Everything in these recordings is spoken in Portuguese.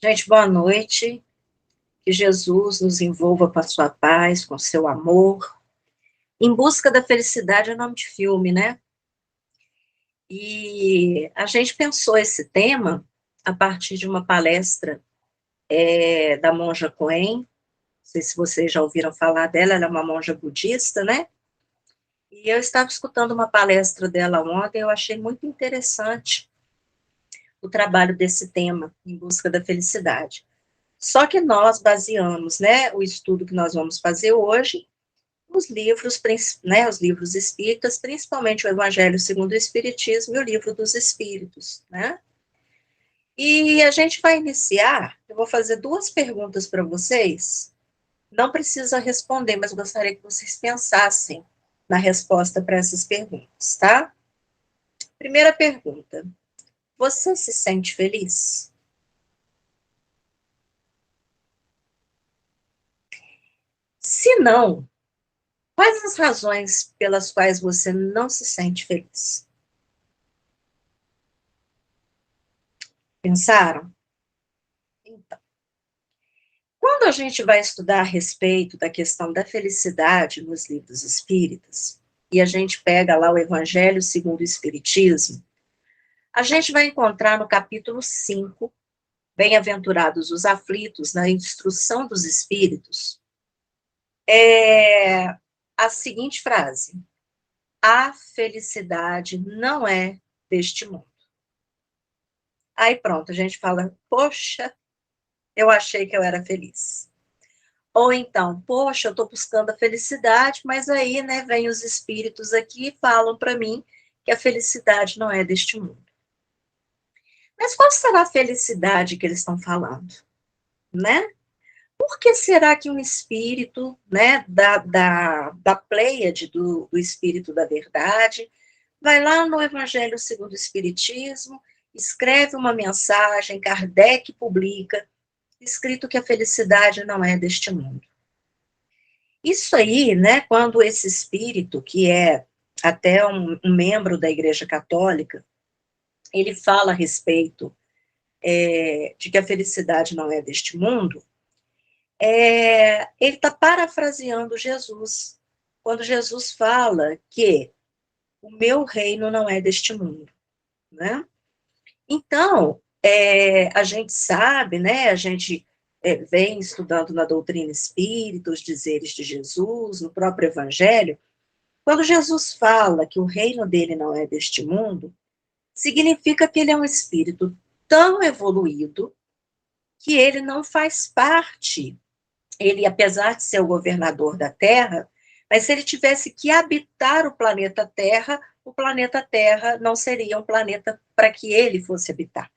Gente, boa noite. Que Jesus nos envolva com a sua paz, com o seu amor. Em Busca da Felicidade é nome de filme, né? E a gente pensou esse tema a partir de uma palestra da monja Coen. Não sei se vocês já ouviram falar dela, ela é uma monja budista, né? E eu estava escutando uma palestra dela ontem, eu achei muito interessante o trabalho desse tema, Em Busca da Felicidade. Só que nós baseamos, né, o estudo que nós vamos fazer hoje os livros, né, os livros espíritas, principalmente o Evangelho segundo o Espiritismo e o Livro dos Espíritos, né? E a gente vai iniciar, eu vou fazer duas perguntas para vocês, não precisa responder, mas gostaria que vocês pensassem na resposta para essas perguntas, tá? Primeira pergunta, você se sente feliz? Se não, quais as razões pelas quais você não se sente feliz? Pensaram? Então, quando a gente vai estudar a respeito da questão da felicidade nos livros espíritas, e a gente pega lá o Evangelho segundo o Espiritismo, a gente vai encontrar no capítulo 5, Bem-aventurados os aflitos, na instrução dos espíritos, a seguinte frase: a felicidade não é deste mundo. Aí pronto, a gente fala, poxa, eu achei que eu era feliz. Ou então, poxa, eu estou buscando a felicidade, mas aí, né, vem os espíritos aqui e falam para mim que a felicidade não é deste mundo. Mas qual será a felicidade que eles estão falando, né? Por que será que um espírito, né, da Pleiade, do Espírito da Verdade, vai lá no Evangelho segundo o Espiritismo, escreve uma mensagem, Kardec publica, escrito que a felicidade não é deste mundo? Isso aí, né, quando esse espírito, que é até um membro da Igreja Católica, ele fala a respeito de que a felicidade não é deste mundo, ele está parafraseando Jesus, quando Jesus fala que o meu reino não é deste mundo, né? Então, a gente sabe, né, a gente vem estudando na doutrina espírita, os dizeres de Jesus, no próprio Evangelho. Quando Jesus fala que o reino dele não é deste mundo, significa que ele é um espírito tão evoluído que ele não faz parte, ele, apesar de ser o governador da Terra, mas se ele tivesse que habitar o planeta Terra não seria um planeta para que ele fosse habitar.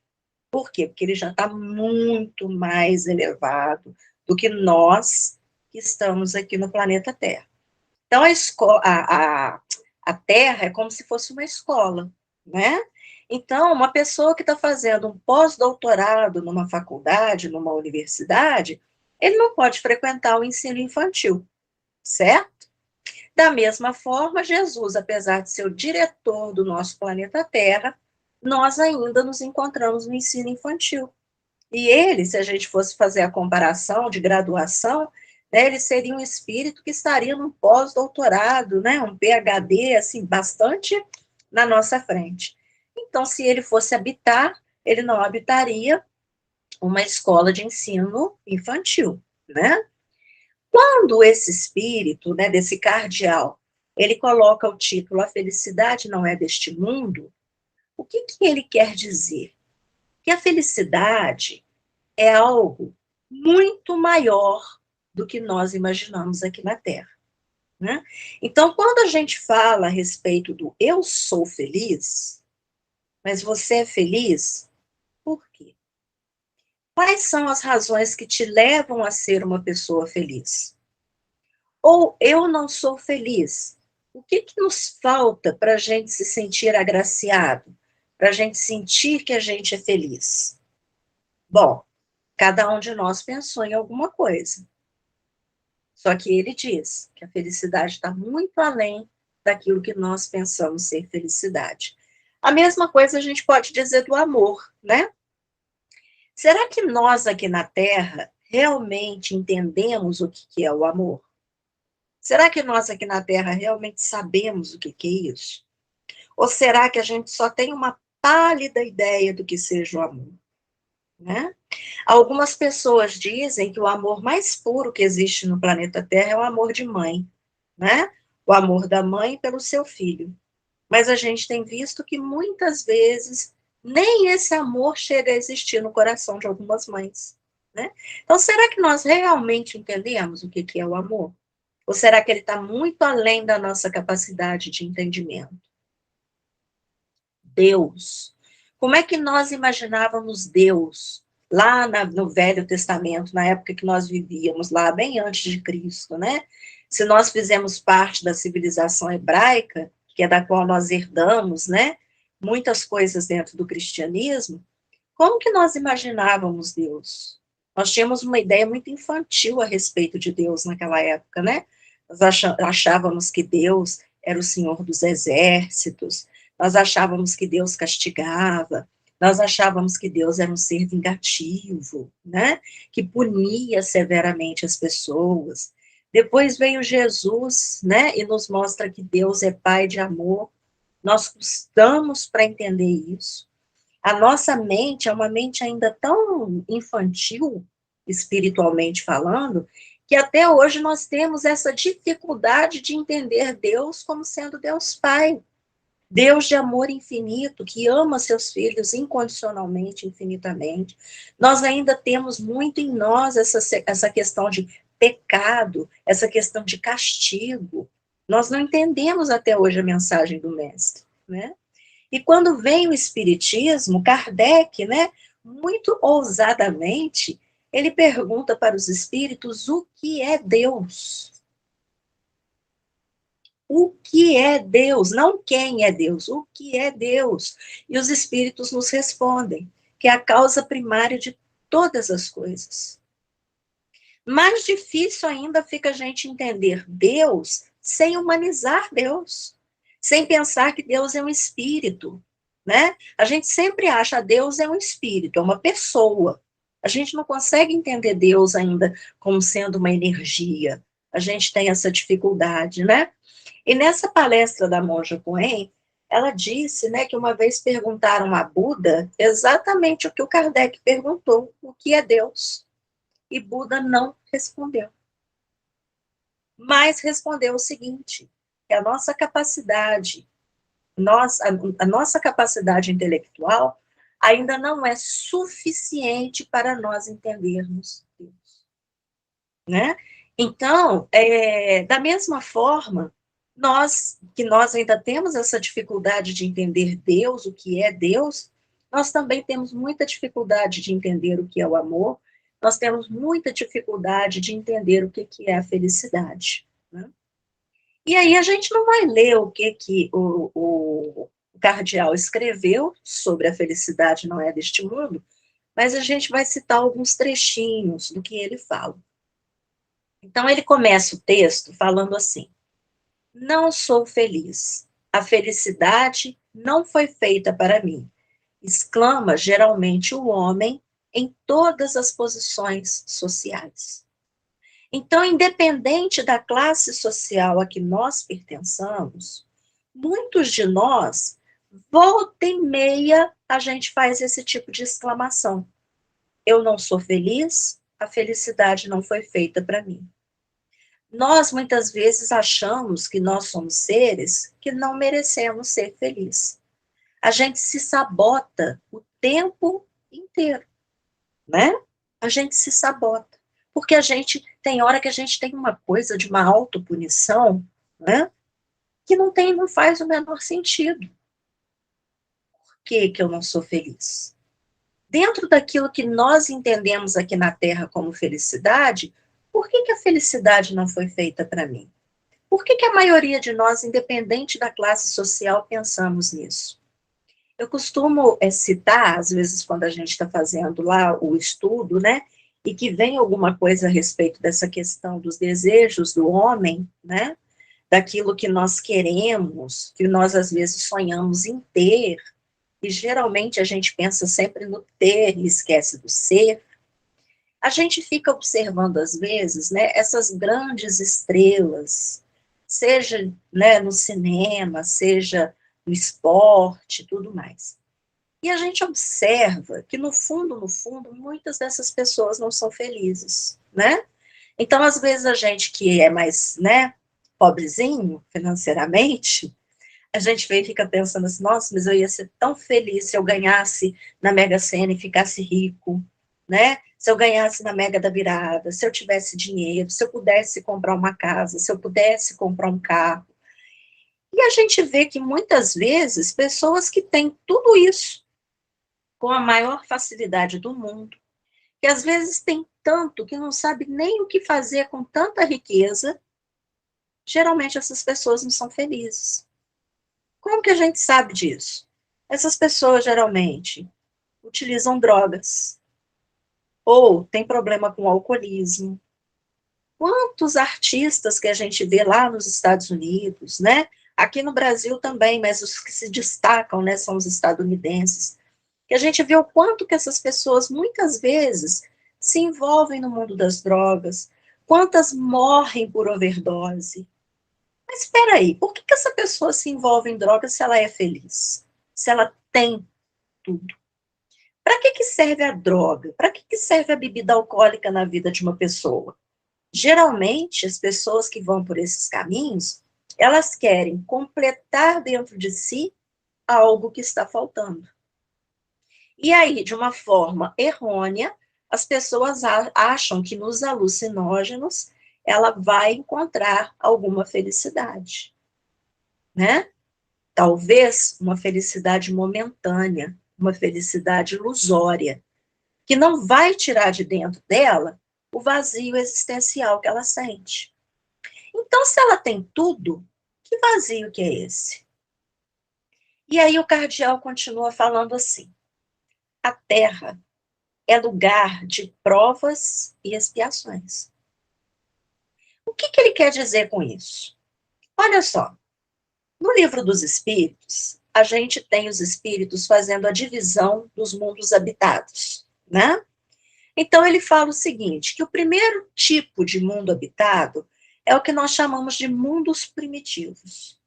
Por quê? Porque ele já está muito mais elevado do que nós que estamos aqui no planeta Terra. Então, a Terra é como se fosse uma escola, né? Então, uma pessoa que está fazendo um pós-doutorado numa faculdade, numa universidade, ele não pode frequentar o ensino infantil, certo? Da mesma forma, Jesus, apesar de ser o diretor do nosso planeta Terra, nós ainda nos encontramos no ensino infantil. E ele, se a gente fosse fazer a comparação de graduação, né, ele seria um espírito que estaria num pós-doutorado, né, um PhD, assim, bastante na nossa frente. Então, se ele fosse habitar, ele não habitaria uma escola de ensino infantil, né? Quando esse espírito, né, desse cardeal, ele coloca o título A Felicidade Não É Deste Mundo, o que ele quer dizer? Que a felicidade é algo muito maior do que nós imaginamos aqui na Terra, né? Então, quando a gente fala a respeito do eu sou feliz, mas você é feliz, por quê? Quais são as razões que te levam a ser uma pessoa feliz? Ou eu não sou feliz? O que nos falta para a gente se sentir agraciado? Para a gente sentir que a gente é feliz? Bom, cada um de nós pensou em alguma coisa. Só que ele diz que a felicidade está muito além daquilo que nós pensamos ser felicidade. A mesma coisa a gente pode dizer do amor, né? Será que nós aqui na Terra realmente entendemos o que é o amor? Será que nós aqui na Terra realmente sabemos o que é isso? Ou será que a gente só tem uma pálida ideia do que seja o amor? Né? Algumas pessoas dizem que o amor mais puro que existe no planeta Terra é o amor de mãe, né? O amor da mãe pelo seu filho. Mas a gente tem visto que muitas vezes nem esse amor chega a existir no coração de algumas mães, né? Então, será que nós realmente entendemos o que é o amor? Ou será que ele está muito além da nossa capacidade de entendimento? Deus. Como é que nós imaginávamos Deus lá no Velho Testamento, na época que nós vivíamos lá, bem antes de Cristo, né? Se nós fizemos parte da civilização hebraica, que é da qual nós herdamos, né? Muitas coisas dentro do cristianismo, como que nós imaginávamos Deus? Nós tínhamos uma ideia muito infantil a respeito de Deus naquela época, né? Nós achávamos que Deus era o Senhor dos exércitos, nós achávamos que Deus castigava, nós achávamos que Deus era um ser vingativo, né? Que punia severamente as pessoas. Depois veio Jesus, né? E nos mostra que Deus é Pai de amor. Nós custamos para entender isso. A nossa mente é uma mente ainda tão infantil, espiritualmente falando, que até hoje nós temos essa dificuldade de entender Deus como sendo Deus Pai. Deus de amor infinito, que ama seus filhos incondicionalmente, infinitamente. Nós ainda temos muito em nós essa questão de pecado, essa questão de castigo. Nós não entendemos até hoje a mensagem do Mestre, né? E quando vem o Espiritismo, Kardec, né, muito ousadamente, ele pergunta para os espíritos o que é Deus. O que é Deus? Não quem é Deus, o que é Deus? E os espíritos nos respondem que é a causa primária de todas as coisas. Mais difícil ainda fica a gente entender Deus sem humanizar Deus, sem pensar que Deus é um espírito, né? A gente sempre acha que Deus é um espírito, é uma pessoa. A gente não consegue entender Deus ainda como sendo uma energia. A gente tem essa dificuldade, né? E nessa palestra da monja Coen, ela disse, né, que uma vez perguntaram a Buda exatamente o que o Kardec perguntou, o que é Deus? E Buda não respondeu. Mas respondeu o seguinte, que a nossa capacidade, a nossa capacidade intelectual ainda não é suficiente para nós entendermos Deus, né? Então, da mesma forma, nós ainda temos essa dificuldade de entender Deus, o que é Deus, nós também temos muita dificuldade de entender o que é o amor, nós temos muita dificuldade de entender o que é a felicidade, né? E aí a gente não vai ler o que o cardeal escreveu sobre a felicidade não é deste mundo, mas a gente vai citar alguns trechinhos do que ele fala. Então ele começa o texto falando assim: não sou feliz. A felicidade não foi feita para mim, exclama geralmente o homem em todas as posições sociais. Então, independente da classe social a que nós pertençamos, muitos de nós, volta e meia, a gente faz esse tipo de exclamação. Eu não sou feliz, a felicidade não foi feita para mim. Nós, muitas vezes, achamos que nós somos seres que não merecemos ser felizes. A gente se sabota o tempo inteiro, né? A gente se sabota. Porque a gente, tem hora que a gente tem uma coisa de uma autopunição, né? Que não faz o menor sentido. Por que eu não sou feliz? Dentro daquilo que nós entendemos aqui na Terra como felicidade, por que a felicidade não foi feita para mim? Por que a maioria de nós, independente da classe social, pensamos nisso? Eu costumo citar, às vezes, quando a gente está fazendo lá o estudo, né, e que vem alguma coisa a respeito dessa questão dos desejos do homem, né, daquilo que nós queremos, que nós, às vezes, sonhamos em ter, e geralmente a gente pensa sempre no ter e esquece do ser, a gente fica observando, às vezes, né, essas grandes estrelas, seja, né, no cinema, seja no esporte, tudo mais. E a gente observa que, no fundo, muitas dessas pessoas não são felizes, né? Então, às vezes, a gente que é mais, né, pobrezinho financeiramente, a gente vem e fica pensando assim, nossa, mas eu ia ser tão feliz se eu ganhasse na Mega Sena e ficasse rico, né? Se eu ganhasse na Mega da Virada, se eu tivesse dinheiro, se eu pudesse comprar uma casa, se eu pudesse comprar um carro. E a gente vê que muitas vezes pessoas que têm tudo isso com a maior facilidade do mundo, que às vezes tem tanto que não sabe nem o que fazer com tanta riqueza, geralmente essas pessoas não são felizes. Como que a gente sabe disso? Essas pessoas geralmente utilizam drogas ou têm problema com alcoolismo. Quantos artistas que a gente vê lá nos Estados Unidos, né? Aqui no Brasil também, mas os que se destacam, né, são os estadunidenses. Que a gente vê o quanto que essas pessoas muitas vezes se envolvem no mundo das drogas, quantas morrem por overdose. Mas espera aí, por que essa pessoa se envolve em drogas se ela é feliz? Se ela tem tudo? Para que serve a droga? Para que serve a bebida alcoólica na vida de uma pessoa? Geralmente, as pessoas que vão por esses caminhos, elas querem completar dentro de si algo que está faltando. E aí, de uma forma errônea, as pessoas acham que nos alucinógenos ela vai encontrar alguma felicidade, né? Talvez uma felicidade momentânea, uma felicidade ilusória, que não vai tirar de dentro dela o vazio existencial que ela sente. Então, se ela tem tudo, que vazio que é esse? E aí o cardeal continua falando assim: a Terra é lugar de provas e expiações. O que ele quer dizer com isso? Olha só, no livro dos Espíritos, a gente tem os espíritos fazendo a divisão dos mundos habitados, né? Então ele fala o seguinte, que o primeiro tipo de mundo habitado é o que nós chamamos de mundos primitivos.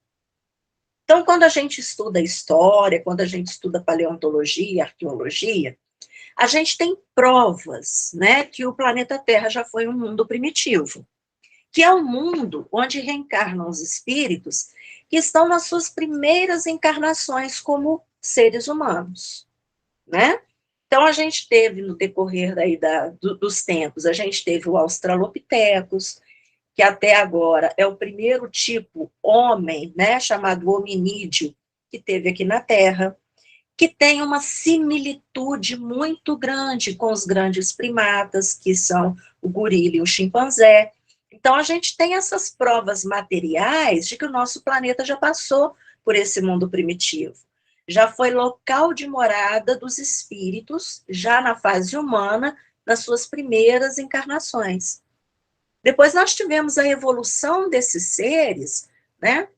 Então, quando a gente estuda história, quando a gente estuda paleontologia, arqueologia, a gente tem provas, né, que o planeta Terra já foi um mundo primitivo, que é um mundo onde reencarnam os espíritos que estão nas suas primeiras encarnações como seres humanos, né? Então, a gente teve, no decorrer daí dos tempos, a gente teve o Australopithecus, que até agora é o primeiro tipo homem, né, chamado hominídeo, que teve aqui na Terra, que tem uma similitude muito grande com os grandes primatas, que são o gorila e o chimpanzé. Então, a gente tem essas provas materiais de que o nosso planeta já passou por esse mundo primitivo. Já foi local de morada dos espíritos, já na fase humana, nas suas primeiras encarnações. Depois nós tivemos a evolução desses seres, né,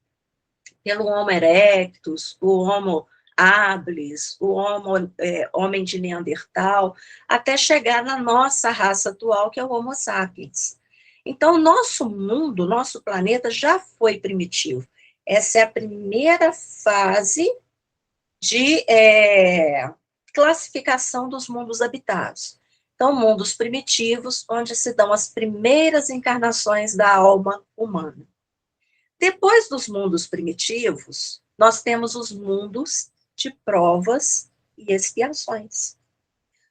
pelo Homo erectus, o Homo habilis, o homem de Neandertal, até chegar na nossa raça atual, que é o Homo sapiens. Então, o nosso mundo, nosso planeta já foi primitivo. Essa é a primeira fase de classificação dos mundos habitados. Então, mundos primitivos, onde se dão as primeiras encarnações da alma humana. Depois dos mundos primitivos, nós temos os mundos de provas e expiações,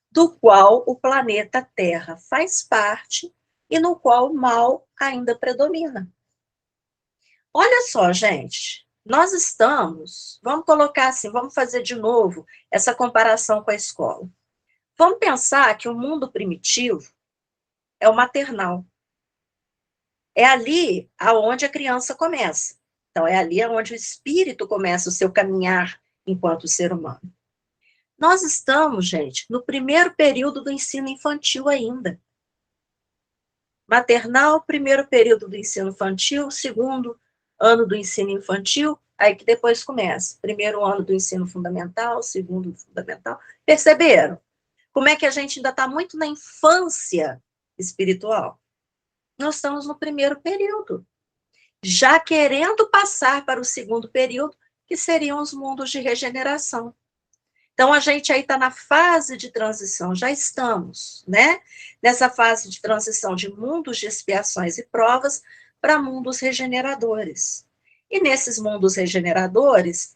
do qual o planeta Terra faz parte e no qual o mal ainda predomina. Olha só, gente, nós estamos, vamos colocar assim, vamos fazer de novo essa comparação com a escola. Vamos pensar que o mundo primitivo é o maternal. É ali aonde a criança começa. Então, é ali onde o espírito começa o seu caminhar enquanto ser humano. Nós estamos, gente, no primeiro período do ensino infantil ainda. Maternal, primeiro período do ensino infantil, segundo ano do ensino infantil, Aí que depois começa. Primeiro ano do ensino fundamental, segundo do fundamental. Perceberam? Como é que a gente ainda está muito na infância espiritual? Nós estamos no primeiro período, já querendo passar para o segundo período, que seriam os mundos de regeneração. Então, a gente aí está na fase de transição, já estamos, né? Nessa fase de transição de mundos de expiações e provas para mundos regeneradores. E nesses mundos regeneradores,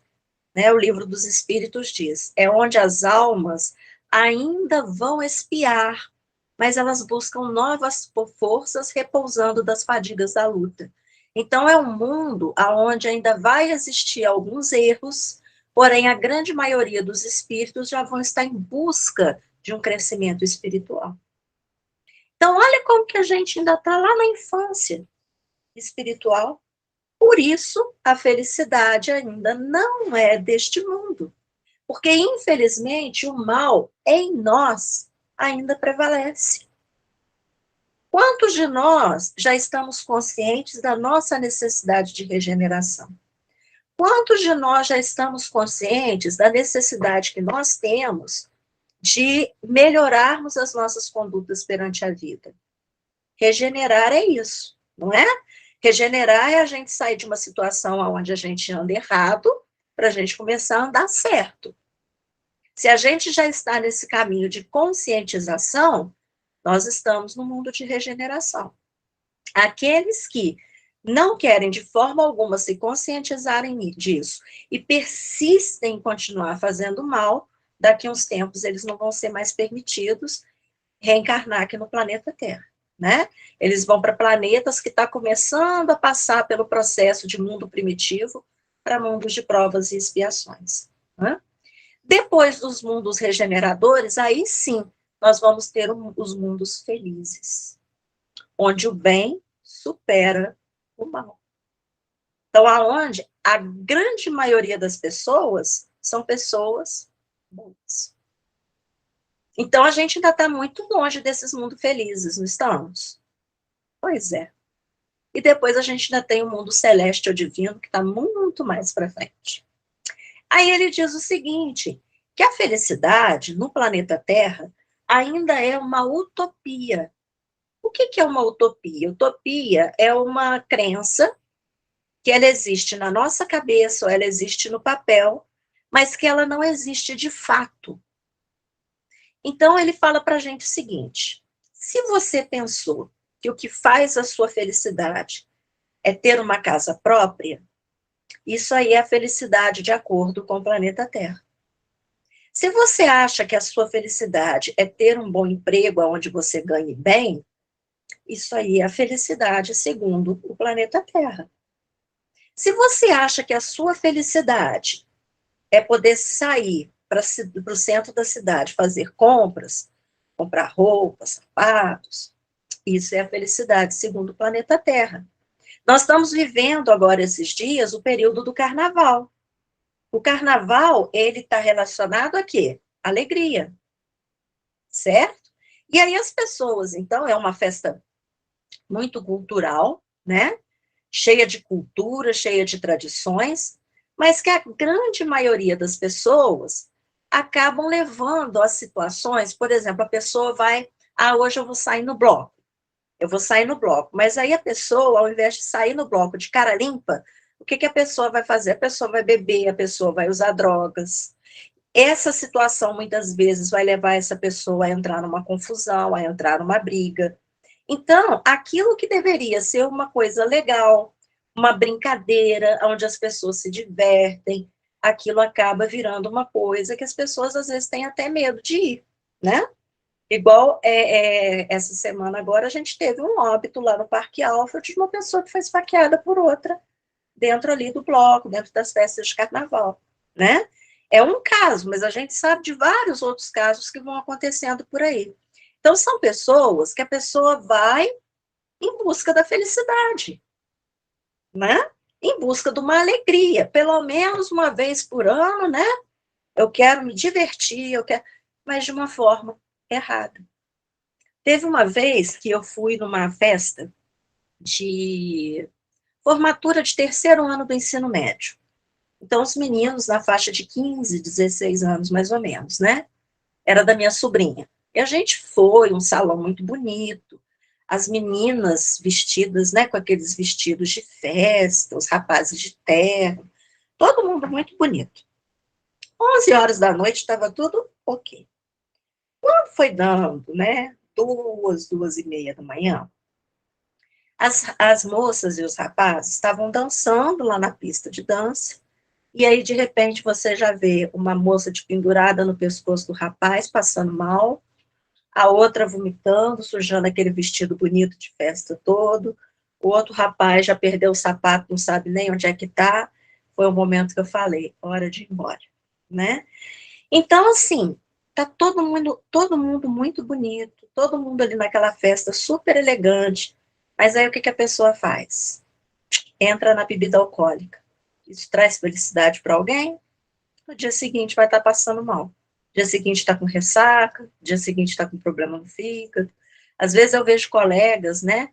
né, o Livro dos Espíritos diz, é onde as almas ainda vão expiar, mas elas buscam novas forças repousando das fadigas da luta. Então, é um mundo onde ainda vai existir alguns erros, porém, a grande maioria dos espíritos já vão estar em busca de um crescimento espiritual. Então, olha como que a gente ainda está lá na infância espiritual. Por isso, a felicidade ainda não é deste mundo. Porque, infelizmente, o mal em nós ainda prevalece. Quantos de nós já estamos conscientes da nossa necessidade de regeneração? Quantos de nós já estamos conscientes da necessidade que nós temos de melhorarmos as nossas condutas perante a vida? Regenerar é isso, não é? Regenerar é a gente sair de uma situação onde a gente anda errado para a gente começar a andar certo. Se a gente já está nesse caminho de conscientização, nós estamos no mundo de regeneração. Aqueles que não querem de forma alguma se conscientizarem disso e persistem em continuar fazendo mal, daqui a uns tempos eles não vão ser mais permitidos reencarnar aqui no planeta Terra, né? Eles vão para planetas que está começando a passar pelo processo de mundo primitivo para mundos de provas e expiações, né? Depois dos mundos regeneradores, aí sim, nós vamos ter os mundos felizes, onde o bem supera o mal. Então, aonde a grande maioria das pessoas são pessoas boas. Então, a gente ainda está muito longe desses mundos felizes, não estamos? Pois é. E depois a gente ainda tem o mundo celeste ou divino, que está muito mais para frente. Aí ele diz o seguinte, que a felicidade no planeta Terra ainda é uma utopia. O que é uma utopia? Utopia é uma crença que ela existe na nossa cabeça, ou ela existe no papel, mas que ela não existe de fato. Então, ele fala para a gente o seguinte, se você pensou que o que faz a sua felicidade é ter uma casa própria, isso aí é a felicidade de acordo com o planeta Terra. Se você acha que a sua felicidade é ter um bom emprego onde você ganhe bem, isso aí é a felicidade segundo o planeta Terra. Se você acha que a sua felicidade é poder sair para o centro da cidade, fazer compras, comprar roupas, sapatos, isso é a felicidade segundo o planeta Terra. Nós estamos vivendo agora, esses dias, o período do carnaval. O carnaval, ele está relacionado a quê? Alegria, certo? E aí as pessoas, então, é uma festa muito cultural, né? Cheia de cultura, cheia de tradições, mas que a grande maioria das pessoas acabam levando a situações, por exemplo, a pessoa vai, hoje eu vou sair no bloco, eu vou sair no bloco, mas aí a pessoa, ao invés de sair no bloco de cara limpa, o que a pessoa vai fazer? A pessoa vai beber, a pessoa vai usar drogas. Essa situação, muitas vezes, vai levar essa pessoa a entrar numa confusão, a entrar numa briga. Então, aquilo que deveria ser uma coisa legal, uma brincadeira, onde as pessoas se divertem, aquilo acaba virando uma coisa que as pessoas, às vezes, têm até medo de ir, né? Igual essa semana agora, a gente teve um óbito lá no Parque Alfa de uma pessoa que foi esfaqueada por outra, dentro ali do bloco, dentro das festas de carnaval, né? É um caso, mas a gente sabe de vários outros casos que vão acontecendo por aí. Então, são pessoas que a pessoa vai em busca da felicidade, né? Em busca de uma alegria, pelo menos uma vez por ano, né? Eu quero me divertir, mas de uma forma errada. Teve uma vez que eu fui numa festa de formatura de terceiro ano do ensino médio. Então, os meninos na faixa de 15, 16 anos, mais ou menos, né? Era da minha sobrinha. E a gente foi, um salão muito bonito, as meninas vestidas, né, com aqueles vestidos de festa, os rapazes de terno, todo mundo muito bonito. 11 horas da noite, estava tudo ok. Quando foi dando, né, 2h30 da manhã, as moças e os rapazes estavam dançando lá na pista de dança, e aí, de repente, você já vê uma moça de pendurada no pescoço do rapaz, passando mal, a outra vomitando, sujando aquele vestido bonito de festa todo, o outro rapaz já perdeu o sapato, não sabe nem onde é que está. Foi o momento que eu falei, hora de ir embora, né? Então, assim, tá todo mundo muito bonito, todo mundo ali naquela festa super elegante, mas aí o que que a pessoa faz? Entra na bebida alcoólica. Isso traz felicidade para alguém? No dia seguinte vai estar passando mal. No dia seguinte está com ressaca, no dia seguinte está com problema no fígado. Às vezes eu vejo colegas, né,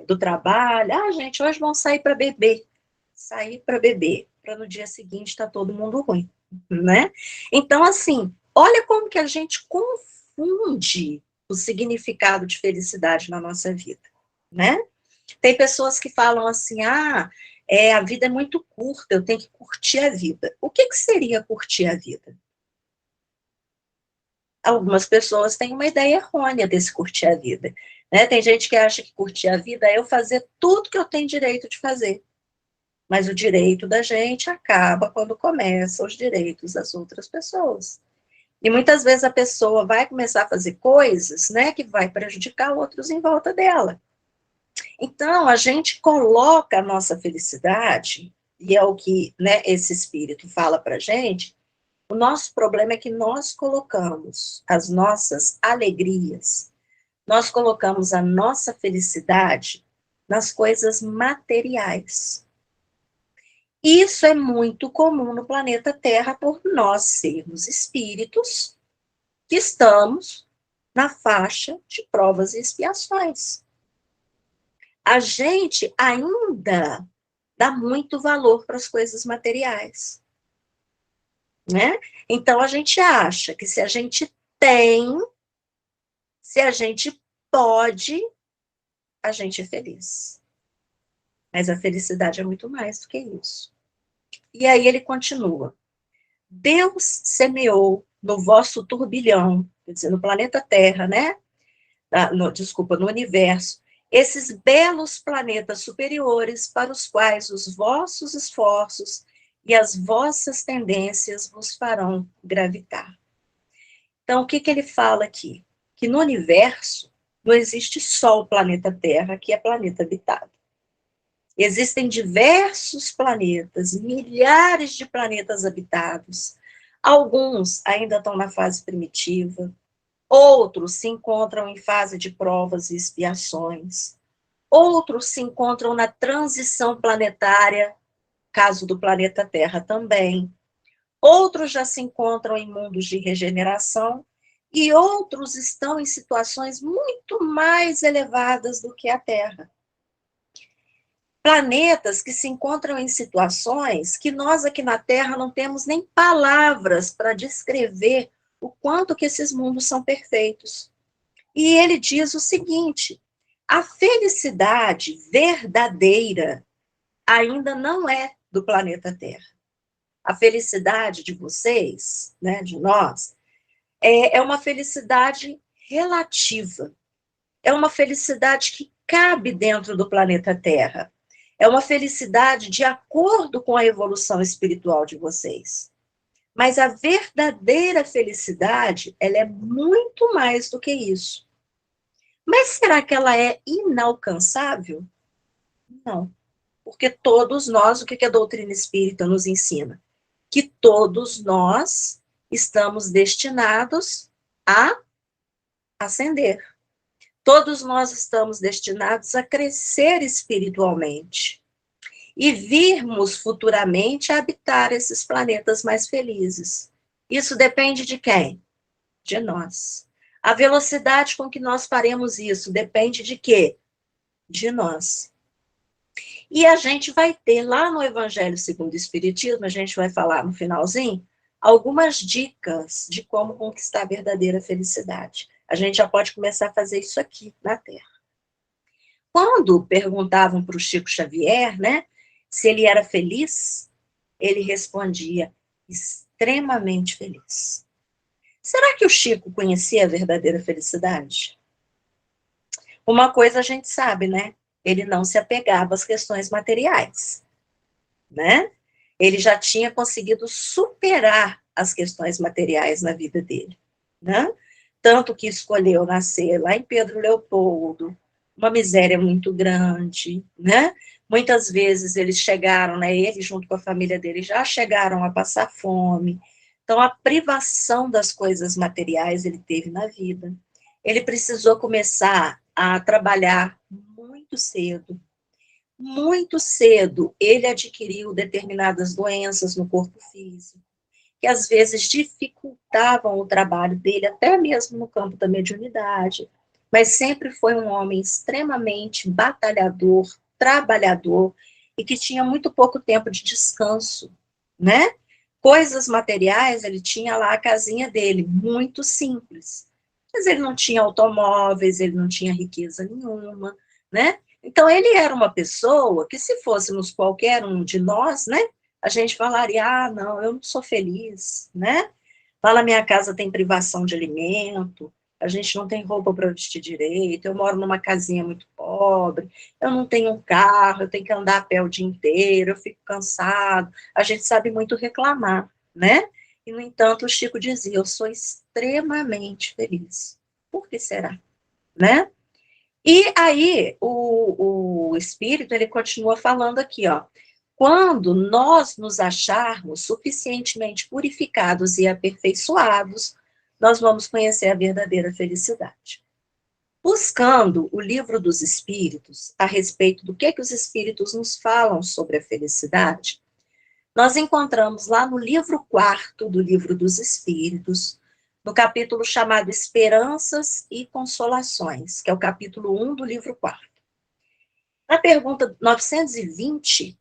do trabalho, gente, hoje vão sair para beber. Sair para beber, para no dia seguinte estar todo mundo ruim, né? Então, assim, olha como que a gente confunde o significado de felicidade na nossa vida, né? Tem pessoas que falam assim, a vida é muito curta, eu tenho que curtir a vida. O que seria curtir a vida? Algumas pessoas têm uma ideia errônea desse curtir a vida, né? Tem gente que acha que curtir a vida é eu fazer tudo que eu tenho direito de fazer. Mas o direito da gente acaba quando começa os direitos das outras pessoas. E muitas vezes a pessoa vai começar a fazer coisas, né, que vai prejudicar outros em volta dela. Então, a gente coloca a nossa felicidade, e é o que, né, esse espírito fala para a gente, o nosso problema é que nós colocamos as nossas alegrias, nós colocamos a nossa felicidade nas coisas materiais. Isso é muito comum no planeta Terra por nós sermos espíritos que estamos na faixa de provas e expiações. A gente ainda dá muito valor para as coisas materiais, né? Então a gente acha que se a gente tem, se a gente pode, a gente é feliz. Mas a felicidade é muito mais do que isso. E aí ele continua. Deus semeou no vosso turbilhão, quer dizer, no planeta Terra, né? Desculpa, no universo, esses belos planetas superiores para os quais os vossos esforços e as vossas tendências vos farão gravitar. Então, o que ele fala aqui? Que no universo não existe só o planeta Terra, que é planeta habitado. Existem diversos planetas, milhares de planetas habitados. Alguns ainda estão na fase primitiva, outros se encontram em fase de provas e expiações, outros se encontram na transição planetária, caso do planeta Terra também, outros já se encontram em mundos de regeneração, e outros estão em situações muito mais elevadas do que a Terra. Planetas que se encontram em situações que nós aqui na Terra não temos nem palavras para descrever o quanto que esses mundos são perfeitos. E ele diz o seguinte: a felicidade verdadeira ainda não é do planeta Terra. A felicidade de vocês, né, de nós, é uma felicidade relativa. É uma felicidade que cabe dentro do planeta Terra. É uma felicidade de acordo com a evolução espiritual de vocês. Mas a verdadeira felicidade, ela é muito mais do que isso. Mas será que ela é inalcançável? Não. Porque todos nós, o que a doutrina espírita nos ensina? Que todos nós estamos destinados a ascender. Todos nós estamos destinados a crescer espiritualmente e virmos futuramente a habitar esses planetas mais felizes. Isso depende de quem? De nós. A velocidade com que nós faremos isso depende de quê? De nós. E a gente vai ter lá no Evangelho segundo o Espiritismo, a gente vai falar no finalzinho, algumas dicas de como conquistar a verdadeira felicidade. A gente já pode começar a fazer isso aqui na Terra. Quando perguntavam para o Chico Xavier, né, se ele era feliz, ele respondia, extremamente feliz. Será que o Chico conhecia a verdadeira felicidade? Uma coisa a gente sabe, né? Ele não se apegava às questões materiais, né? Ele já tinha conseguido superar as questões materiais na vida dele, né? Tanto que escolheu nascer lá em Pedro Leopoldo, uma miséria muito grande, né? Muitas vezes eles chegaram, né? Ele junto com a família dele já chegaram a passar fome. Então a privação das coisas materiais ele teve na vida. Ele precisou começar a trabalhar muito cedo. Muito cedo ele adquiriu determinadas doenças no corpo físico, que às vezes dificultavam o trabalho dele, até mesmo no campo da mediunidade, mas sempre foi um homem extremamente batalhador, trabalhador, e que tinha muito pouco tempo de descanso, né? Coisas materiais, ele tinha lá a casinha dele, muito simples, mas ele não tinha automóveis, ele não tinha riqueza nenhuma, né? Então, ele era uma pessoa que, se fôssemos qualquer um de nós, né, a gente falaria, ah, não, eu não sou feliz, né? Lá na minha casa tem privação de alimento, a gente não tem roupa para vestir direito, eu moro numa casinha muito pobre, eu não tenho um carro, eu tenho que andar a pé o dia inteiro, eu fico cansado, a gente sabe muito reclamar, né? E, no entanto, o Chico dizia, eu sou extremamente feliz. Por que será? Né? E aí, o Espírito, ele continua falando aqui, ó, quando nós nos acharmos suficientemente purificados e aperfeiçoados, nós vamos conhecer a verdadeira felicidade. Buscando o livro dos Espíritos, a respeito do que os Espíritos nos falam sobre a felicidade, nós encontramos lá no livro 4º do Livro dos Espíritos, no capítulo chamado Esperanças e Consolações, que é o capítulo 1 do livro 4º. Na pergunta 920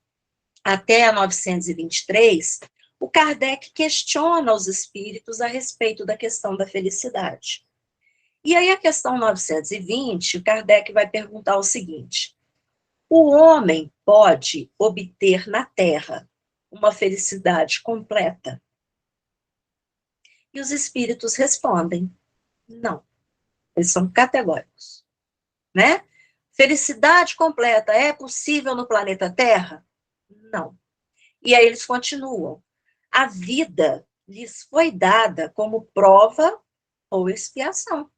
até a 923, o Kardec questiona os espíritos a respeito da questão da felicidade. E aí a questão 920, o Kardec vai perguntar o seguinte, o homem pode obter na Terra uma felicidade completa? E os espíritos respondem, não. Eles são categóricos, né? Felicidade completa é possível no planeta Terra? Não. E aí eles continuam. A vida lhes foi dada como prova ou expiação.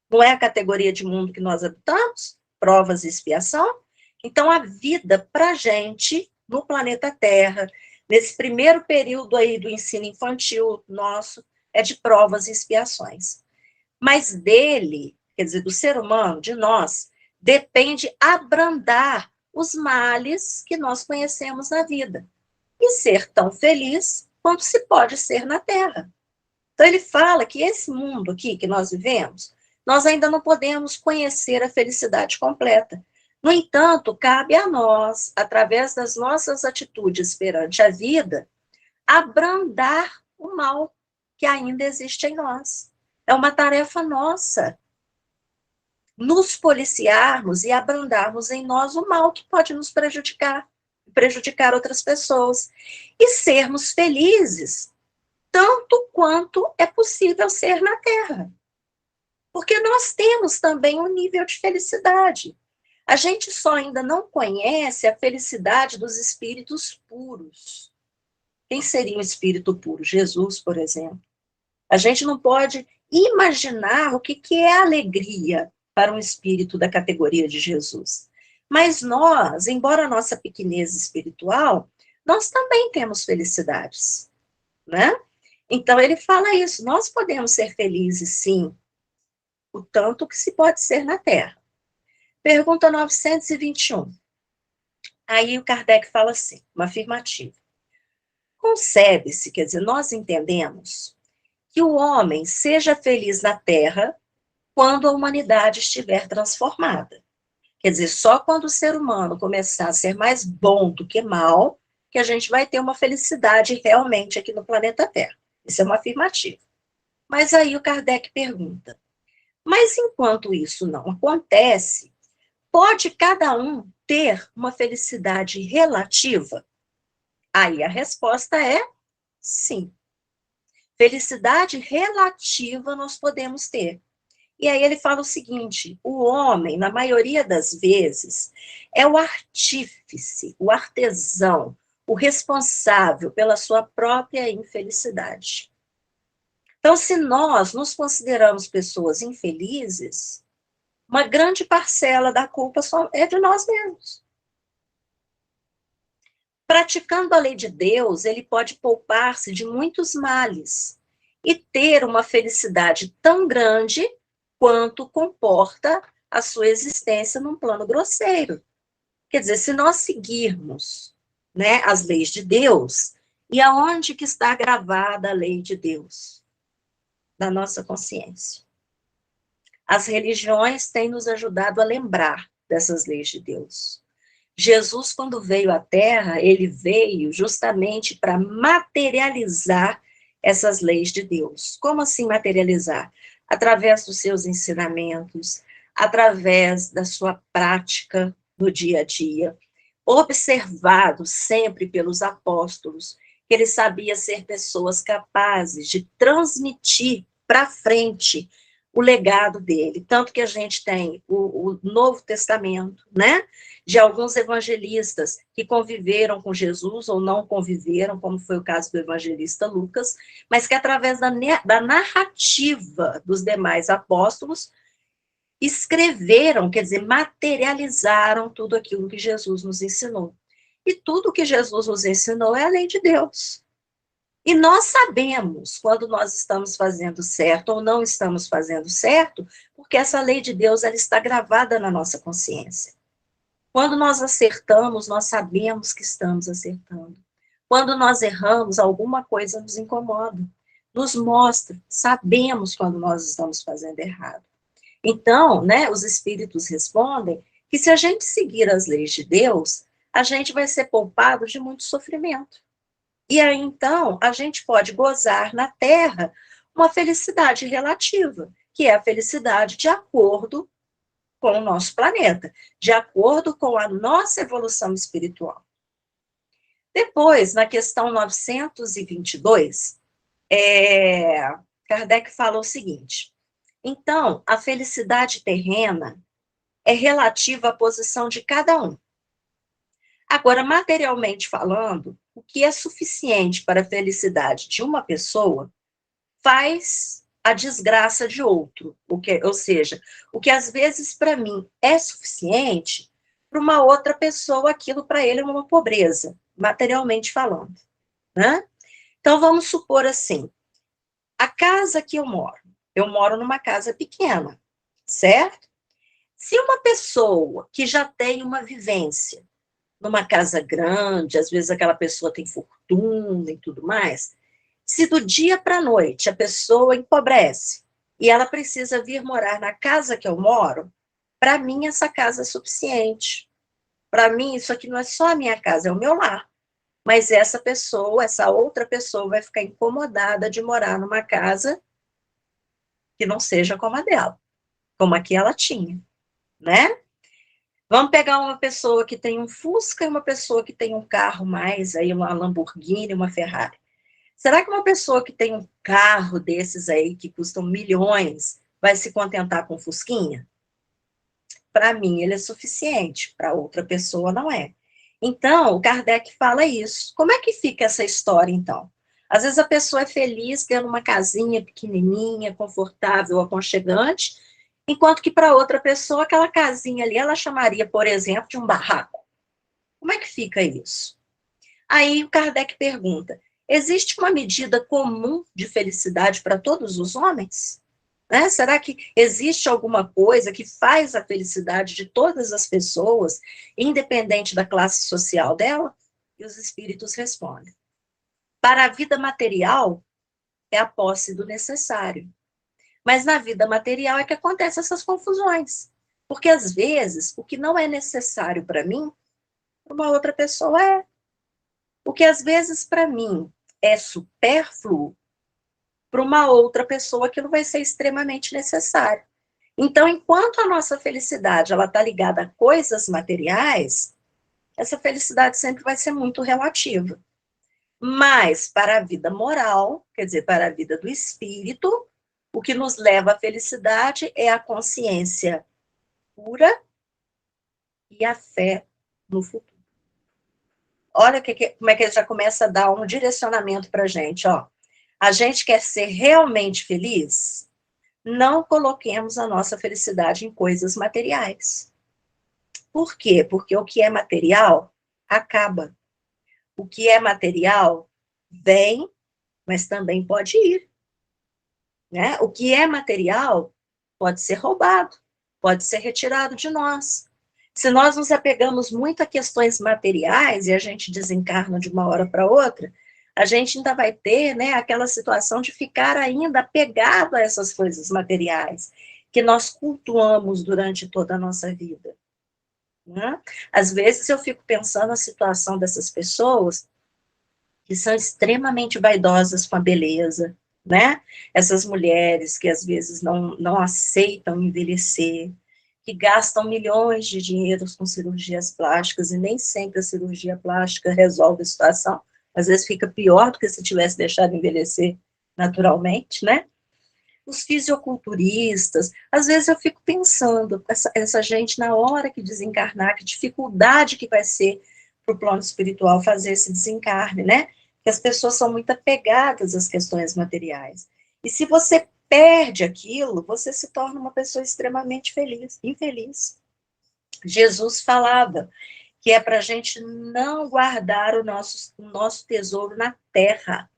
Não é a categoria de mundo que nós habitamos? Provas e expiação? Então, a vida para a gente, no planeta Terra, nesse primeiro período aí do ensino infantil nosso, é de provas e expiações. Mas dele, quer dizer, do ser humano, de nós, depende abrandar os males que nós conhecemos na vida e ser tão feliz quanto se pode ser na Terra. Então ele fala que esse mundo aqui que nós vivemos, nós ainda não podemos conhecer a felicidade completa. No entanto, cabe a nós, através das nossas atitudes perante a vida, abrandar o mal que ainda existe em nós. É uma tarefa nossa nos policiarmos e abrandarmos em nós o mal que pode nos prejudicar outras pessoas, e sermos felizes, tanto quanto é possível ser na Terra. Porque nós temos também um nível de felicidade. A gente só ainda não conhece a felicidade dos espíritos puros. Quem seria um espírito puro? Jesus, por exemplo. A gente não pode imaginar o que é alegria para um espírito da categoria de Jesus. Mas nós, embora a nossa pequenez espiritual, nós também temos felicidades, né? Então ele fala isso, nós podemos ser felizes sim, o tanto que se pode ser na Terra. Pergunta 921. Aí o Kardec fala assim, uma afirmativa. Concebe-se, quer dizer, nós entendemos que o homem seja feliz na Terra quando a humanidade estiver transformada. Quer dizer, só quando o ser humano começar a ser mais bom do que mal, que a gente vai ter uma felicidade realmente aqui no planeta Terra. Isso é uma afirmativa. Mas aí o Kardec pergunta, mas enquanto isso não acontece, pode cada um ter uma felicidade relativa? Aí a resposta é sim. Felicidade relativa nós podemos ter. E aí ele fala o seguinte: o homem, na maioria das vezes, é o artífice, o artesão, o responsável pela sua própria infelicidade. Então, se nós nos consideramos pessoas infelizes, uma grande parcela da culpa só é de nós mesmos. Praticando a lei de Deus, ele pode poupar-se de muitos males e ter uma felicidade tão grande quanto comporta a sua existência num plano grosseiro. Quer dizer, se nós seguirmos, né, as leis de Deus, e aonde que está gravada a lei de Deus? Na nossa consciência. As religiões têm nos ajudado a lembrar dessas leis de Deus. Jesus, quando veio à Terra, ele veio justamente para materializar essas leis de Deus. Como assim materializar? Através dos seus ensinamentos, através da sua prática no dia a dia, observado sempre pelos apóstolos, que ele sabia ser pessoas capazes de transmitir para frente o legado dele. Tanto que a gente tem o Novo Testamento, né? De alguns evangelistas que conviveram com Jesus ou não conviveram, como foi o caso do evangelista Lucas, mas que através da narrativa dos demais apóstolos, escreveram, quer dizer, materializaram tudo aquilo que Jesus nos ensinou. E tudo que Jesus nos ensinou é a lei de Deus. E nós sabemos quando nós estamos fazendo certo ou não estamos fazendo certo, porque essa lei de Deus ela está gravada na nossa consciência. Quando nós acertamos, nós sabemos que estamos acertando. Quando nós erramos, alguma coisa nos incomoda, nos mostra, sabemos quando nós estamos fazendo errado. Então, né, os espíritos respondem que se a gente seguir as leis de Deus, a gente vai ser poupado de muito sofrimento. E aí, então, a gente pode gozar na Terra uma felicidade relativa, que é a felicidade de acordo com o nosso planeta, de acordo com a nossa evolução espiritual. Depois, na questão 922, Kardec fala o seguinte: então, a felicidade terrena é relativa à posição de cada um. Agora, materialmente falando, o que é suficiente para a felicidade de uma pessoa faz a desgraça de outro. Ou seja, o que às vezes para mim é suficiente, para uma outra pessoa aquilo para ele é uma pobreza, materialmente falando. Né? Então, vamos supor assim, a casa que eu moro numa casa pequena, certo? Se uma pessoa que já tem uma vivência numa casa grande, às vezes aquela pessoa tem fortuna e tudo mais, se do dia para a noite a pessoa empobrece e ela precisa vir morar na casa que eu moro, para mim essa casa é suficiente. Para mim isso aqui não é só a minha casa, é o meu lar. Mas essa pessoa, essa outra pessoa vai ficar incomodada de morar numa casa que não seja como a dela, como a que ela tinha, né? Vamos pegar uma pessoa que tem um Fusca e uma pessoa que tem um carro mais, aí uma Lamborghini, uma Ferrari. Será que uma pessoa que tem um carro desses aí, que custam milhões, vai se contentar com Fusquinha? Para mim, ele é suficiente, para outra pessoa não é. Então, o Kardec fala isso. Como é que fica essa história, então? Às vezes a pessoa é feliz tendo uma casinha pequenininha, confortável, aconchegante, enquanto que para outra pessoa, aquela casinha ali, ela chamaria, por exemplo, de um barraco. Como é que fica isso? Aí o Kardec pergunta, existe uma medida comum de felicidade para todos os homens? Né? Será que existe alguma coisa que faz a felicidade de todas as pessoas, independente da classe social dela? E os espíritos respondem, para a vida material, é a posse do necessário. Mas na vida material é que acontecem essas confusões. Porque, às vezes, o que não é necessário para mim, para uma outra pessoa é. O que, às vezes, para mim é supérfluo, para uma outra pessoa aquilo vai ser extremamente necessário. Então, enquanto a nossa felicidade ela está ligada a coisas materiais, essa felicidade sempre vai ser muito relativa. Mas, para a vida moral, quer dizer, para a vida do espírito, o que nos leva à felicidade é a consciência pura e a fé no futuro. Olha como é que ele já começa a dar um direcionamento para a gente, ó. A gente quer ser realmente feliz? Não coloquemos a nossa felicidade em coisas materiais. Por quê? Porque o que é material acaba. O que é material vem, mas também pode ir. Né? O que é material pode ser roubado, pode ser retirado de nós. Se nós nos apegamos muito a questões materiais e a gente desencarna de uma hora para outra, a gente ainda vai ter, né, aquela situação de ficar ainda apegado a essas coisas materiais que nós cultuamos durante toda a nossa vida. Né? Às vezes eu fico pensando na situação dessas pessoas que são extremamente vaidosas com a beleza, né? Essas mulheres que às vezes não aceitam envelhecer, que gastam milhões de dinheiros com cirurgias plásticas e nem sempre a cirurgia plástica resolve a situação, às vezes fica pior do que se tivesse deixado envelhecer naturalmente, né? Os fisiculturistas, às vezes eu fico pensando, essa gente na hora que desencarnar, que dificuldade que vai ser para o plano espiritual fazer esse desencarne, né? Que as pessoas são muito apegadas às questões materiais. E se você perde aquilo, você se torna uma pessoa extremamente infeliz. Jesus falava que é para a gente não guardar o nosso tesouro na terra.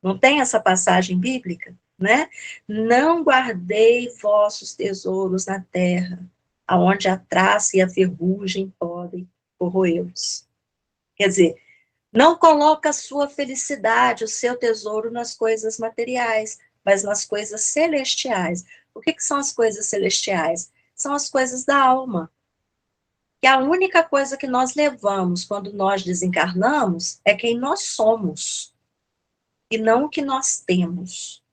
Não tem essa passagem bíblica? Né? Não guardei vossos tesouros na terra, aonde a traça e a ferrugem podem corroê-los. Quer dizer, não coloca a sua felicidade, o seu tesouro nas coisas materiais, mas nas coisas celestiais. O que são as coisas celestiais? São as coisas da alma. Que a única coisa que nós levamos quando nós desencarnamos é quem nós somos, e não o que nós temos.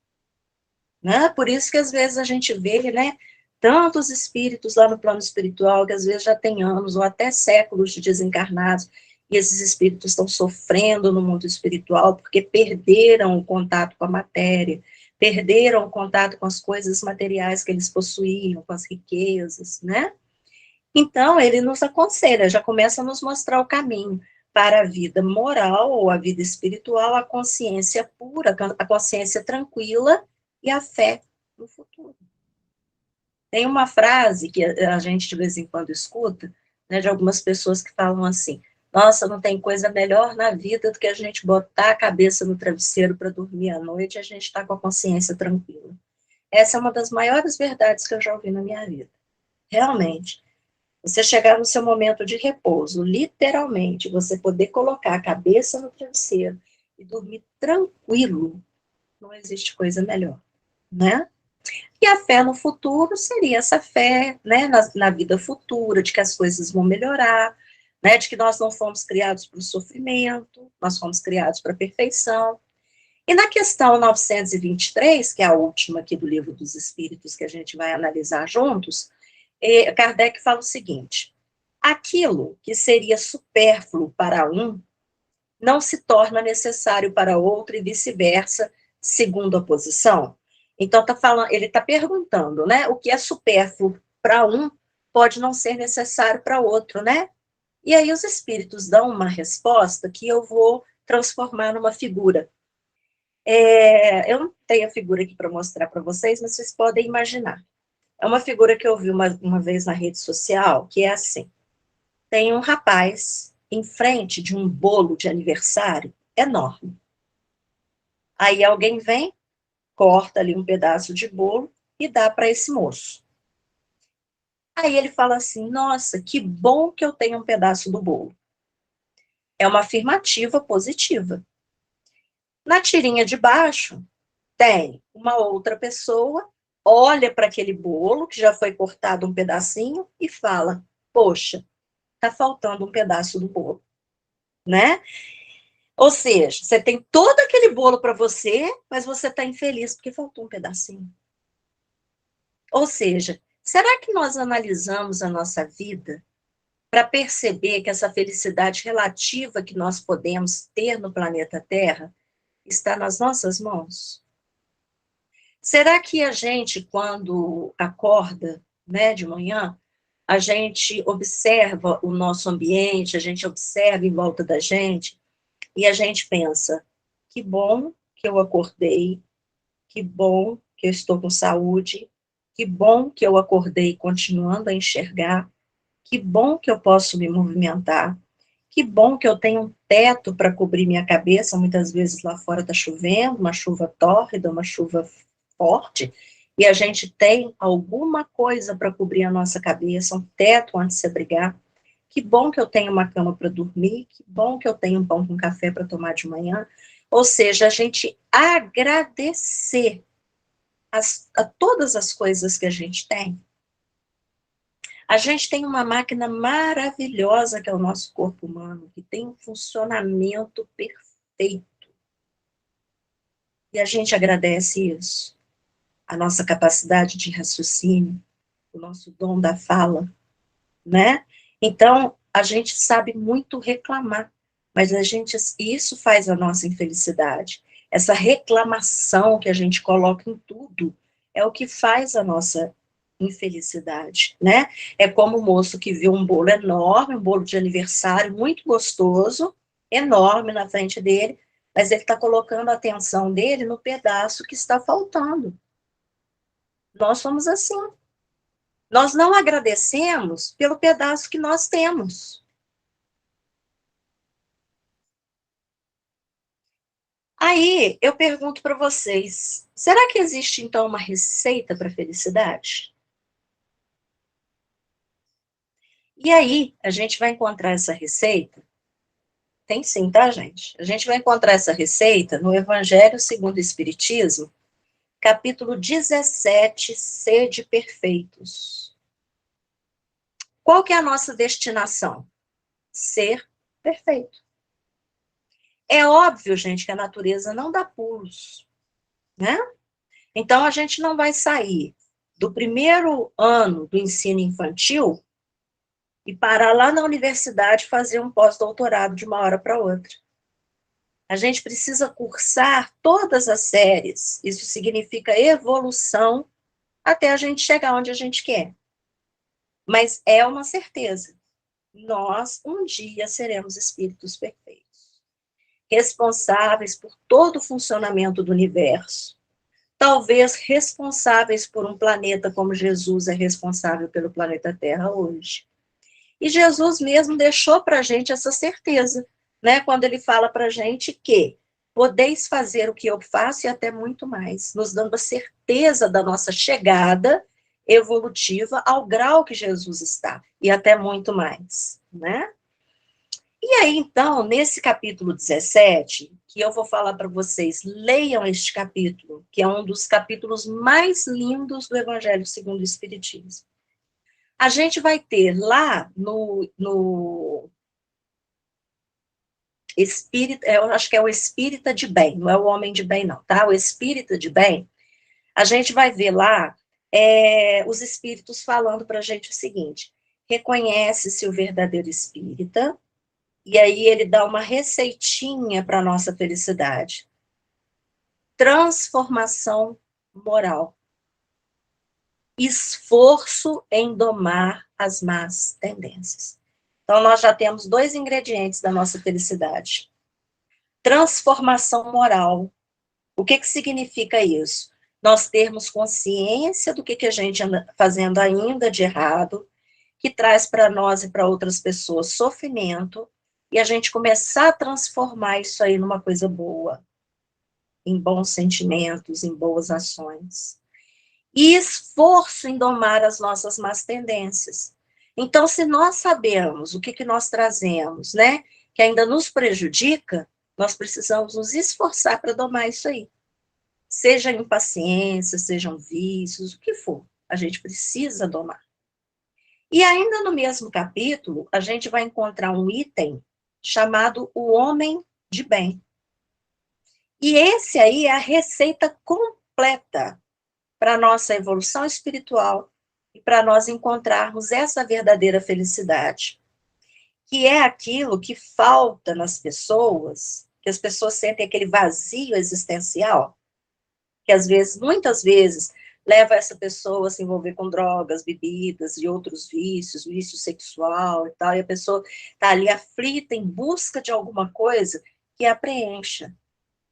Né? Por isso que às vezes a gente vê, né, tantos espíritos lá no plano espiritual, que às vezes já tem anos ou até séculos de desencarnados, e esses espíritos estão sofrendo no mundo espiritual porque perderam o contato com a matéria, perderam o contato com as coisas materiais que eles possuíam, com as riquezas, né? Então, ele nos aconselha, já começa a nos mostrar o caminho para a vida moral ou a vida espiritual, a consciência pura, a consciência tranquila e a fé no futuro. Tem uma frase que a gente de vez em quando escuta, né, de algumas pessoas que falam assim: nossa, não tem coisa melhor na vida do que a gente botar a cabeça no travesseiro para dormir à noite e a gente está com a consciência tranquila. Essa é uma das maiores verdades que eu já ouvi na minha vida. Realmente, você chegar no seu momento de repouso, literalmente, você poder colocar a cabeça no travesseiro e dormir tranquilo, não existe coisa melhor, né? E a fé no futuro seria essa fé, né, na vida futura, de que as coisas vão melhorar, né, de que nós não fomos criados para o sofrimento, nós fomos criados para a perfeição. E na questão 923, que é a última aqui do Livro dos Espíritos, que a gente vai analisar juntos, Kardec fala o seguinte: aquilo que seria supérfluo para um não se torna necessário para outro e vice-versa, segundo a posição. Então, ele está perguntando, né? O que é supérfluo para um pode não ser necessário para outro, né? E aí os espíritos dão uma resposta que eu vou transformar numa figura. Eu não tenho a figura aqui para mostrar para vocês, mas vocês podem imaginar. É uma figura que eu vi uma vez na rede social, que é assim: tem um rapaz em frente de um bolo de aniversário enorme. Aí alguém vem, corta ali um pedaço de bolo e dá para esse moço. Aí ele fala assim: nossa, que bom que eu tenho um pedaço do bolo. É uma afirmativa positiva. Na tirinha de baixo, tem uma outra pessoa olha para aquele bolo, que já foi cortado um pedacinho, e fala, poxa, está faltando um pedaço do bolo, né? Ou seja, você tem todo aquele bolo para você, mas você está infeliz porque faltou um pedacinho. Ou seja, será que nós analisamos a nossa vida para perceber que essa felicidade relativa que nós podemos ter no planeta Terra está nas nossas mãos? Será que a gente, quando acorda, né, de manhã, a gente observa o nosso ambiente, a gente observa em volta da gente, e a gente pensa, que bom que eu acordei, que bom que eu estou com saúde, que bom que eu acordei continuando a enxergar, que bom que eu posso me movimentar, que bom que eu tenho um teto para cobrir minha cabeça, muitas vezes lá fora está chovendo, uma chuva tórrida, uma chuva forte, e a gente tem alguma coisa para cobrir a nossa cabeça, um teto onde se abrigar. Que bom que eu tenho uma cama para dormir, que bom que eu tenho um pão com café para tomar de manhã. Ou seja, a gente agradecer a todas as coisas que a gente tem. A gente tem uma máquina maravilhosa que é o nosso corpo humano, que tem um funcionamento perfeito. E a gente agradece isso. A nossa capacidade de raciocínio, o nosso dom da fala, né? Então, a gente sabe muito reclamar, mas isso faz a nossa infelicidade. Essa reclamação que a gente coloca em tudo é o que faz a nossa infelicidade, né? É como o moço que viu um bolo enorme, um bolo de aniversário muito gostoso, enorme na frente dele, mas ele está colocando a atenção dele no pedaço que está faltando. Nós somos assim. Nós não agradecemos pelo pedaço que nós temos. Aí eu pergunto para vocês: será que existe então uma receita para a felicidade? E aí a gente vai encontrar essa receita? Tem sim, tá, gente? A gente vai encontrar essa receita no Evangelho segundo o Espiritismo, capítulo 17, Sede Perfeitos. Qual que é a nossa destinação? Ser perfeito. É óbvio, gente, que a natureza não dá pulos, né? Então, a gente não vai sair do primeiro ano do ensino infantil e parar lá na universidade fazer um pós-doutorado de uma hora para outra. A gente precisa cursar todas as séries. Isso significa evolução até a gente chegar onde a gente quer. Mas é uma certeza. Nós, um dia, seremos espíritos perfeitos, responsáveis por todo o funcionamento do universo, talvez responsáveis por um planeta como Jesus é responsável pelo planeta Terra hoje. E Jesus mesmo deixou para a gente essa certeza, né? Quando ele fala para a gente que podeis fazer o que eu faço e até muito mais, nos dando a certeza da nossa chegada evolutiva ao grau que Jesus está, e até muito mais, né? E aí, então, nesse capítulo 17, que eu vou falar para vocês, leiam este capítulo, que é um dos capítulos mais lindos do Evangelho segundo o Espiritismo. A gente vai ter lá no espírita, eu acho que é o espírita de bem, não é o homem de bem, não, tá? O espírita de bem, a gente vai ver lá os espíritos falando para a gente o seguinte: reconhece-se o verdadeiro espírita. E aí ele dá uma receitinha para a nossa felicidade. Transformação moral. Esforço em domar as más tendências. Então, nós já temos dois ingredientes da nossa felicidade. Transformação moral. O que significa isso? Nós termos consciência do que a gente anda fazendo ainda de errado, que traz para nós e para outras pessoas sofrimento, e a gente começar a transformar isso aí numa coisa boa, em bons sentimentos, em boas ações. E esforço em domar as nossas más tendências. Então, se nós sabemos o que nós trazemos, né, que ainda nos prejudica, nós precisamos nos esforçar para domar isso aí. Seja impaciência, sejam vícios, o que for, a gente precisa domar. E ainda no mesmo capítulo, a gente vai encontrar um item chamado o homem de bem. E esse aí é a receita completa para a nossa evolução espiritual e para nós encontrarmos essa verdadeira felicidade, que é aquilo que falta nas pessoas, que as pessoas sentem aquele vazio existencial, que às vezes, muitas vezes, leva essa pessoa a se envolver com drogas, bebidas e outros vícios, vício sexual e tal, e a pessoa está ali aflita em busca de alguma coisa que a preencha.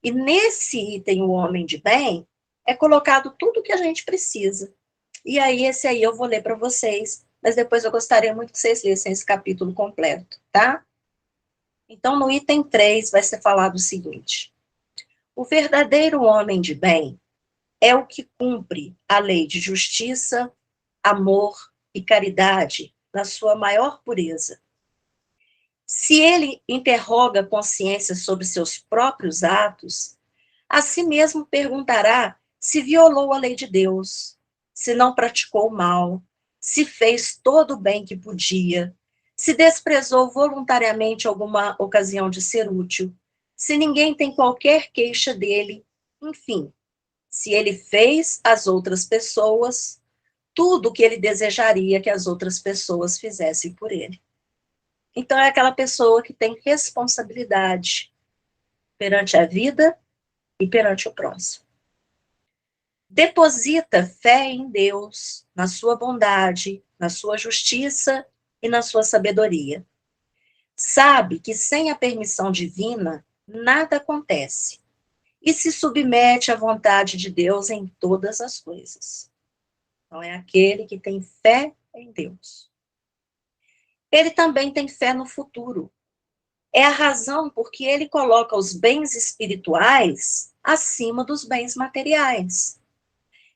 E nesse item, o homem de bem, é colocado tudo o que a gente precisa. E aí, esse aí eu vou ler para vocês, mas depois eu gostaria muito que vocês lessem esse capítulo completo, tá? Então, no item 3, vai ser falado o seguinte: o verdadeiro homem de bem é o que cumpre a lei de justiça, amor e caridade na sua maior pureza. Se ele interroga a consciência sobre seus próprios atos, a si mesmo perguntará se violou a lei de Deus, se não praticou o mal, se fez todo o bem que podia, se desprezou voluntariamente alguma ocasião de ser útil, se ninguém tem qualquer queixa dele, enfim, se ele fez às outras pessoas tudo o que ele desejaria que as outras pessoas fizessem por ele. Então, é aquela pessoa que tem responsabilidade perante a vida e perante o próximo. Deposita fé em Deus, na sua bondade, na sua justiça e na sua sabedoria. Sabe que sem a permissão divina, nada acontece. E se submete à vontade de Deus em todas as coisas. Então, é aquele que tem fé em Deus. Ele também tem fé no futuro. É a razão por que ele coloca os bens espirituais acima dos bens materiais.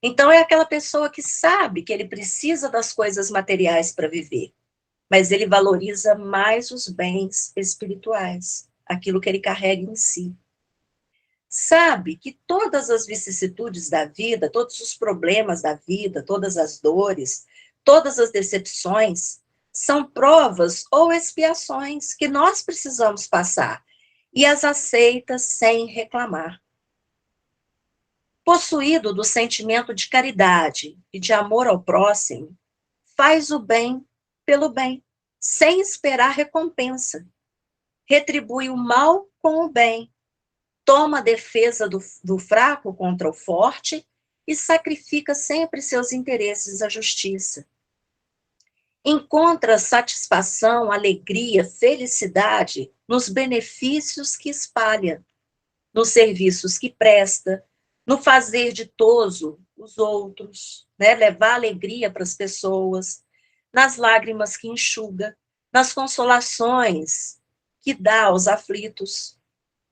Então, é aquela pessoa que sabe que ele precisa das coisas materiais para viver, mas ele valoriza mais os bens espirituais, aquilo que ele carrega em si. Sabe que todas as vicissitudes da vida, todos os problemas da vida, todas as dores, todas as decepções, são provas ou expiações que nós precisamos passar e as aceita sem reclamar. Possuído do sentimento de caridade e de amor ao próximo, faz o bem pelo bem, sem esperar recompensa. Retribui o mal com o bem, toma a defesa do fraco contra o forte e sacrifica sempre seus interesses à justiça. Encontra satisfação, alegria, felicidade nos benefícios que espalha, nos serviços que presta, no fazer ditoso os outros, né? Levar alegria para as pessoas, nas lágrimas que enxuga, nas consolações que dá aos aflitos.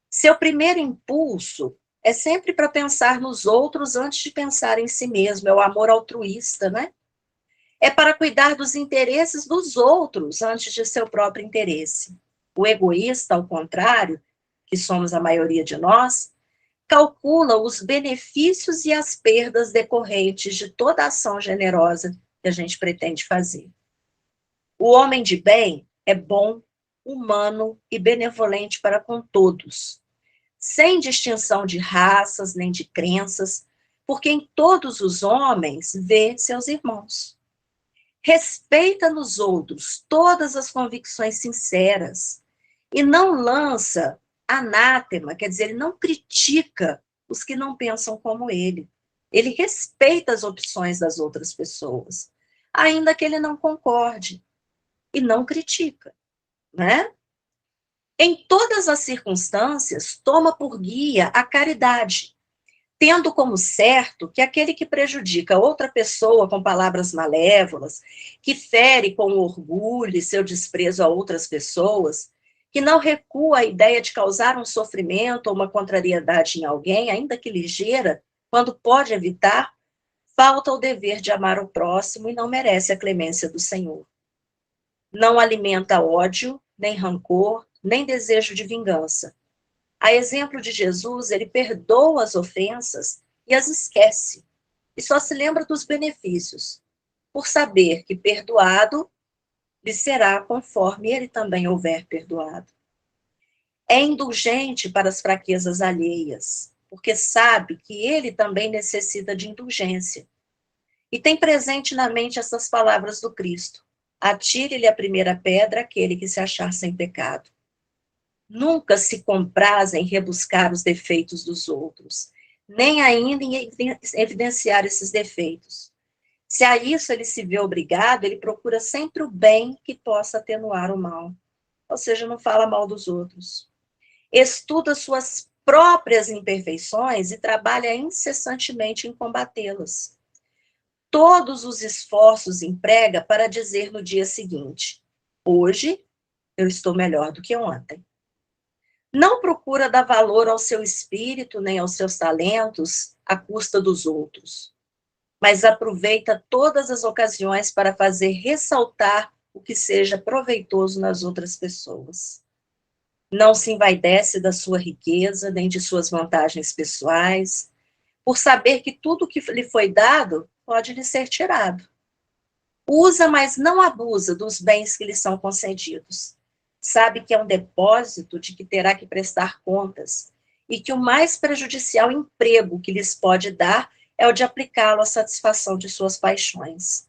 Seu primeiro impulso é sempre para pensar nos outros antes de pensar em si mesmo, é o amor altruísta, né? É para cuidar dos interesses dos outros antes de seu próprio interesse. O egoísta, ao contrário, que somos a maioria de nós, calcula os benefícios e as perdas decorrentes de toda ação generosa que a gente pretende fazer. O homem de bem é bom, humano e benevolente para com todos, sem distinção de raças nem de crenças, porque em todos os homens vê seus irmãos. Respeita nos outros todas as convicções sinceras e não lança anátema, quer dizer, ele não critica os que não pensam como ele. Ele respeita as opções das outras pessoas, ainda que ele não concorde, e não critica, né? Em todas as circunstâncias, toma por guia a caridade, tendo como certo que aquele que prejudica outra pessoa com palavras malévolas, que fere com orgulho e seu desprezo a outras pessoas, que não recua à ideia de causar um sofrimento ou uma contrariedade em alguém, ainda que ligeira, quando pode evitar, falta o dever de amar o próximo e não merece a clemência do Senhor. Não alimenta ódio, nem rancor, nem desejo de vingança. A exemplo de Jesus, ele perdoa as ofensas e as esquece, e só se lembra dos benefícios, por saber que perdoado lhe será conforme ele também houver perdoado. É indulgente para as fraquezas alheias, porque sabe que ele também necessita de indulgência. E tem presente na mente essas palavras do Cristo: atire-lhe a primeira pedra aquele que se achar sem pecado. Nunca se compraz em rebuscar os defeitos dos outros, nem ainda em evidenciar esses defeitos. Se a isso ele se vê obrigado, ele procura sempre o bem que possa atenuar o mal. Ou seja, não fala mal dos outros. Estuda suas próprias imperfeições e trabalha incessantemente em combatê-las. Todos os esforços emprega para dizer no dia seguinte: hoje eu estou melhor do que ontem. Não procura dar valor ao seu espírito nem aos seus talentos à custa dos outros, mas aproveita todas as ocasiões para fazer ressaltar o que seja proveitoso nas outras pessoas. Não se envaidece da sua riqueza, nem de suas vantagens pessoais, por saber que tudo que lhe foi dado pode lhe ser tirado. Usa, mas não abusa dos bens que lhe são concedidos. Sabe que é um depósito de que terá que prestar contas e que o mais prejudicial emprego que lhes pode dar é o de aplicá-lo à satisfação de suas paixões.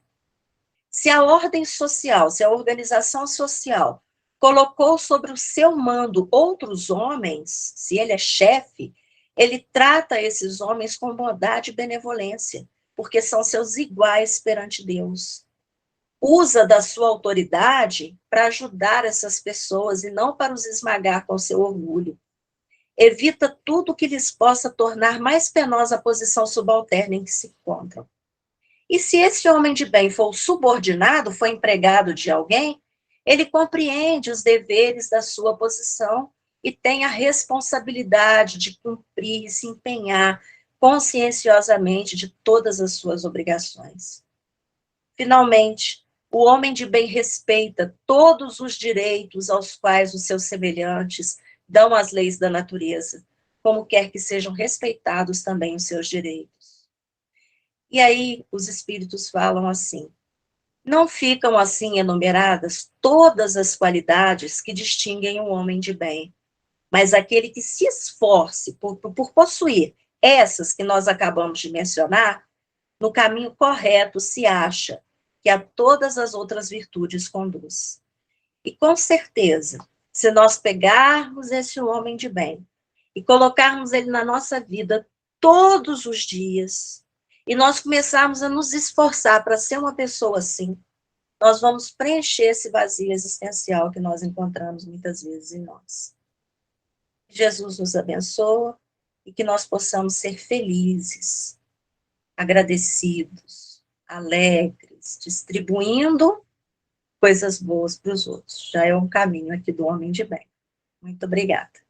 Se a ordem social, se a organização social colocou sobre o seu mando outros homens, se ele é chefe, ele trata esses homens com bondade e benevolência, porque são seus iguais perante Deus. Usa da sua autoridade para ajudar essas pessoas e não para os esmagar com seu orgulho. Evita tudo que lhes possa tornar mais penosa a posição subalterna em que se encontram. E se esse homem de bem for subordinado, for empregado de alguém, ele compreende os deveres da sua posição e tem a responsabilidade de cumprir e se empenhar conscienciosamente de todas as suas obrigações. Finalmente, o homem de bem respeita todos os direitos aos quais os seus semelhantes dão as leis da natureza, como quer que sejam respeitados também os seus direitos. E aí os espíritos falam assim: não ficam assim enumeradas todas as qualidades que distinguem um homem de bem, mas aquele que se esforce por possuir essas que nós acabamos de mencionar, no caminho correto se acha, que a todas as outras virtudes conduz. E com certeza, se nós pegarmos esse homem de bem e colocarmos ele na nossa vida todos os dias, e nós começarmos a nos esforçar para ser uma pessoa assim, nós vamos preencher esse vazio existencial que nós encontramos muitas vezes em nós. Jesus nos abençoa e que nós possamos ser felizes, agradecidos, alegres, distribuindo coisas boas para os outros. Já é um caminho aqui do homem de bem. Muito obrigada.